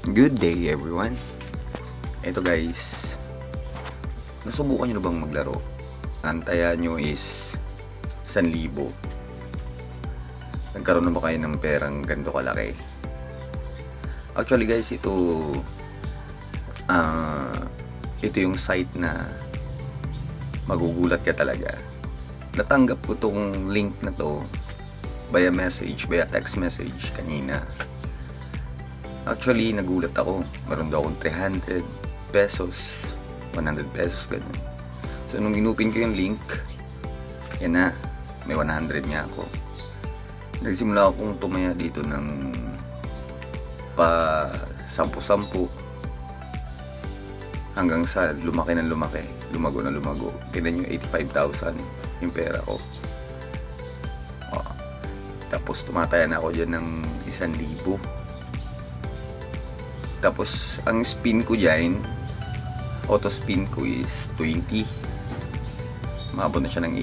Good day everyone. Ito guys, nasubukan nyo na bang maglaro? Antayan nyo is 1,000. Nagkaroon na ba kayo ng perang ganito kalaki? Actually guys, ito yung site na magugulat ka talaga. Natanggap ko tong link na to via text message kanina. Actually, nagulat ako. Meron daw akong 300 pesos, 100 pesos, ganun. So, nung ginupin ko yung link, yan na, may 100 nga ako. Nagsimula akong tumaya dito ng pa 10-10 hanggang sa lumaki ng lumaki, lumago na lumago. Tignan nyo, 85,000 yung pera ko. Tapos, tumataya na ako dyan ng 1,000. Tapos, ang spin ko dyan, auto spin ko is 20. Maabot na siya ng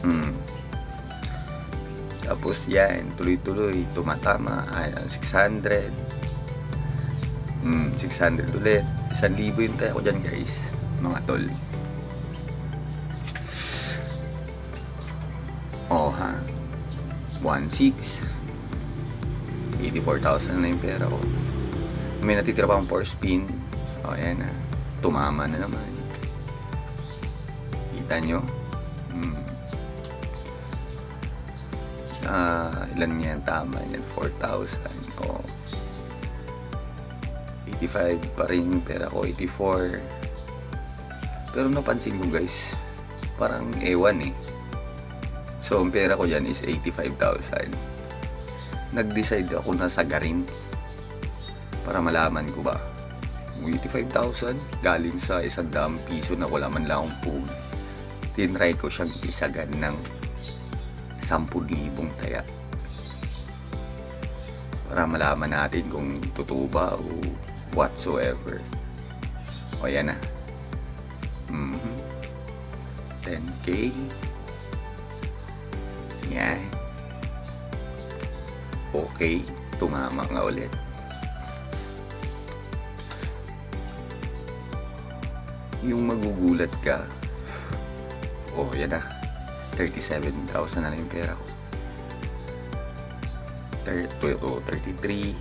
88. Tapos, yan, tuloy-tuloy, tumatama. 600. 600 ulit. 1,000 yung tayo ko dyan, guys. Mga tol. Oh, ha? 1,600. 84,000 na yung pera ko. May natitira pa akong 4 spin. O, ayan na. Tumama na naman. Kita nyo? Ilan yan? Tama yan. 4,000. O. 85 pa rin yung pera ko. 84. Pero napansin ko guys, parang ewan eh. So, ang pera ko dyan is 85,000. Nag-decide ako na sagarin para malaman ko ba 85,000 galing sa 100 piso na wala man lang akong pool. Tinry ko siyang isagan ng 10,000 taya para malaman natin kung totoo ba o whatsoever. O yan na, 10k yan. Okay, tumama nga ulit. Yung magugulat ka, oh yan na, 37,000 na yung pera ko. 33.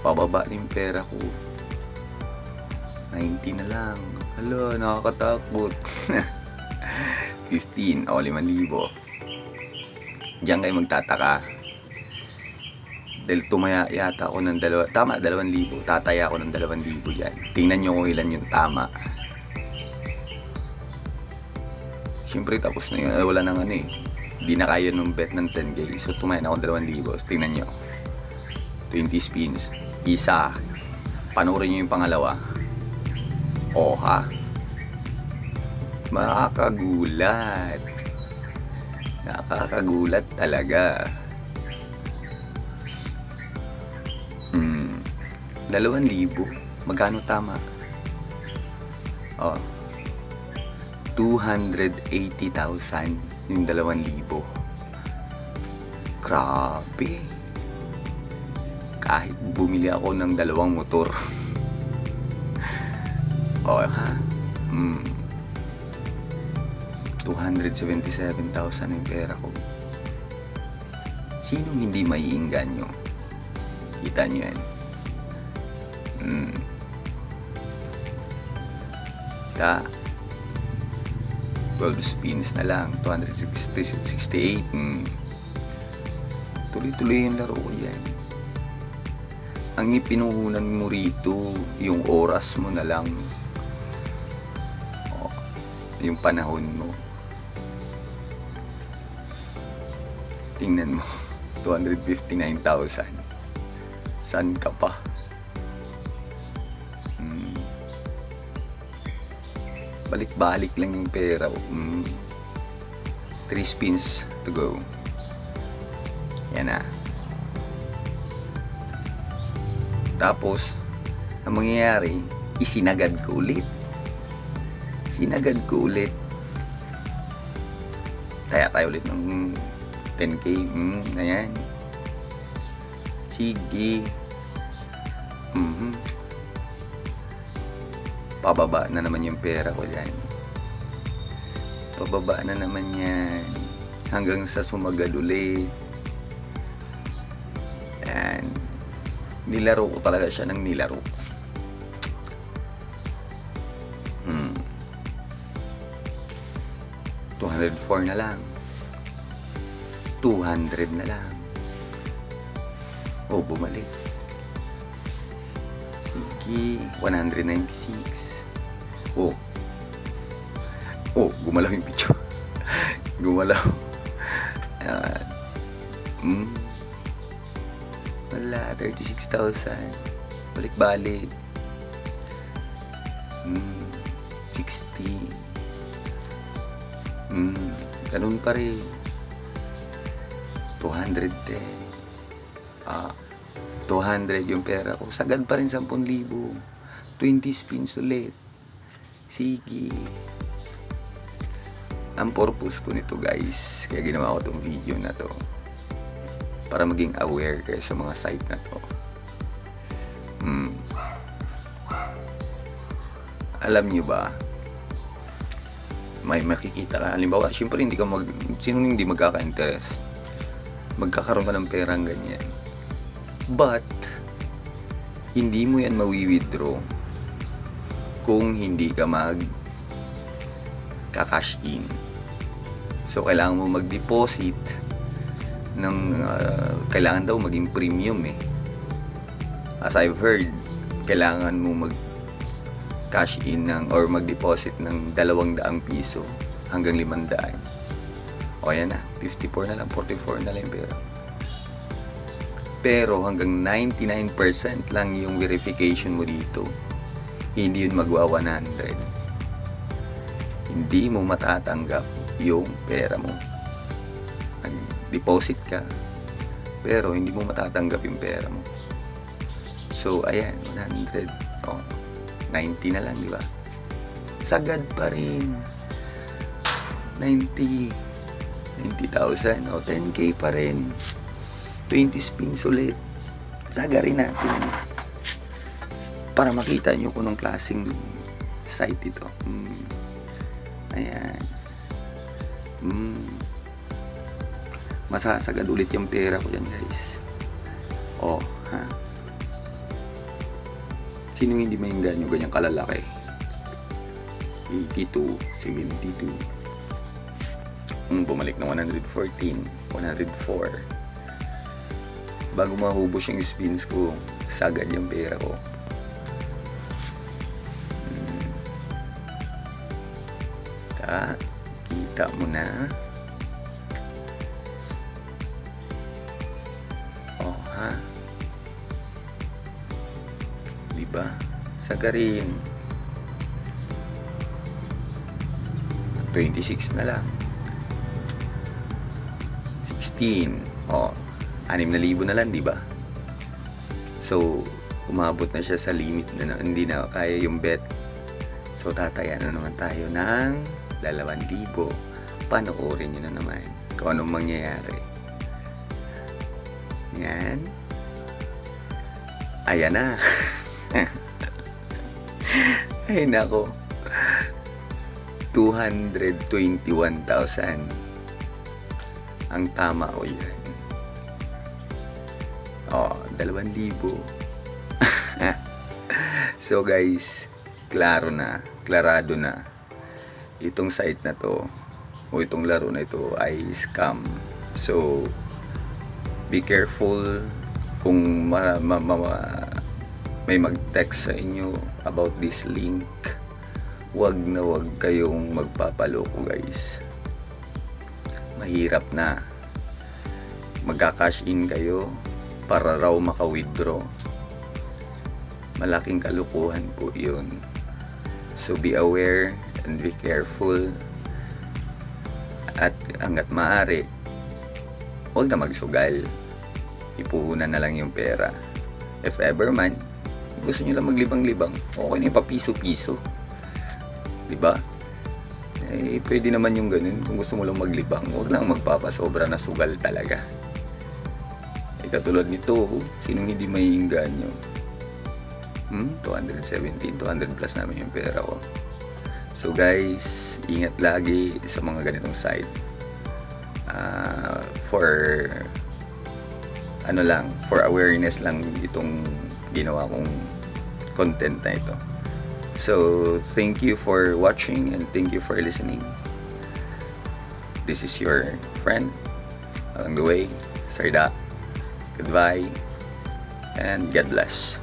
Pababa na yung pera ko, 90 na lang. Hala, nakakatakot. 15, o 5,000. Diyan kayo magtataka. Dahil tumaya yata ako ng 2,000. Tataya ako ng 2,000 dyan. Tingnan nyo kung ilan yung tama. Siyempre tapos na yun. Wala nang ano eh. Hindi na kaya nung bet ng 10k. So tumaya na ako ng 2,000. Tingnan nyo. 20 spins. Isa. Panoorin nyo yung pangalawa. O ha? Makakagulat. Nakakagulat talaga. 2,000. Magkano tama? 280,000 yung 2,000. Grabe. Kahit bumili ako ng 2 motor. Ha? 277,000 yung pera ko. Sinong hindi maiinganyo? Kita nyo yan. 12 spins na lang. 268. Tuloy-tuloy yung laro ko yan. Ang ipinuhunan mo rito, yung oras mo na lang. Yung panahon mo. Tingnan mo, 259,000. Saan ka pa? Balik-balik lang yung pera. 3 spins to go. Yan na. Tapos, ang mangyayari, isinagad ko ulit. Taya tayo ulit ng 10k. Ayan. Sige. Pababa na naman yung pera ko dyan. Pababa na naman yan. Hanggang sa sumagad ulit. Yan. Nilaro ko talaga siya ng nilaro. 204 na lang. 200 na lang. Oh, bumalik. Sige, 196. Oh. Oh, gumalaw yung picture. Gumalaw. Wala, 36,000. Balik-balik. 60. Ganun pa rin. 210. 200 yung pera ko. Sagad pa rin 10,000. 20 spins ulit. Sige. Ang purpose ko nito, guys, kaya ginawa ko tong video na to, para maging aware kayo sa mga site na to. Alam nyo ba, may makikita ka. Halimbawa, syempre sino hindi magkaka-interest? Magkakaroon ka ng perang ganyan. But, hindi mo yan mawi-withdraw kung hindi ka ka-cash in. So, kailangan mo mag-deposit ng, kailangan daw maging premium eh. As I've heard, kailangan mo cash in or mag-deposit ng 200 piso hanggang 500. O yan na, 54 na lang, 44 na lang yung pera. Pero hanggang 99% lang yung verification mo dito. Hindi yun magwa 100. Hindi mo matatanggap yung pera mo. Nag-deposit ka, pero hindi mo matatanggap yung pera mo. So, ayan, 100. Oh, 90 na lang, di ba? Sagad pa rin. 90,000 o 10K pa rin. 20 spins ulit. Sagarin natin para makita nyo kung anong klaseng site ito. Ayan. Masasagad ulit yung pera ko dyan, guys. Oh, ha? Sino hindi mainganyo ganyang kalalaki? 82, 72. Bumalik na 114, 104. Bago mahubos yung spins ko, sagad yung pera ko. Kita mo na. Oh, ha? Diba? Sagarin. 26 na lang. 16. Oh, 6,000 na lang, diba? So, umabot na siya sa limit na hindi na kaya yung bet. So, tataya na naman tayo ng 2,000. Panoorin nyo na naman kung anong mangyayari. Yan. Ayan na. Ay nako, 221,000 ang tama ko yan. Oh, 2,000. So guys, klaro na, klarado na, itong site na to o itong laro na ito ay scam. So be careful kung may mag-text sa inyo about this link. Wag na wag kayong magpapaloko, guys. Mahirap na. Magka-cash in kayo para raw maka-withdraw. Malaking kalukuhan po yun. So be aware and be careful. At hanggat maaari, huwag na magsugal. Ipuhunan na lang yung pera. If ever man, gusto nyo lang maglibang-libang, okay na yung papiso-piso. Diba? Eh, pwede naman yung ganun. Kung gusto mo lang maglibang, huwag lang magpapasobra na sugal talaga. Katulad nito, sinong hindi maiinganyo? 217, 200 plus namin yung pera ko. So guys, ingat lagi sa mga ganitong site. For awareness lang itong ginawa kong content na ito. So, thank you for watching and thank you for listening. This is your friend along the way, Sarda. Goodbye and God bless.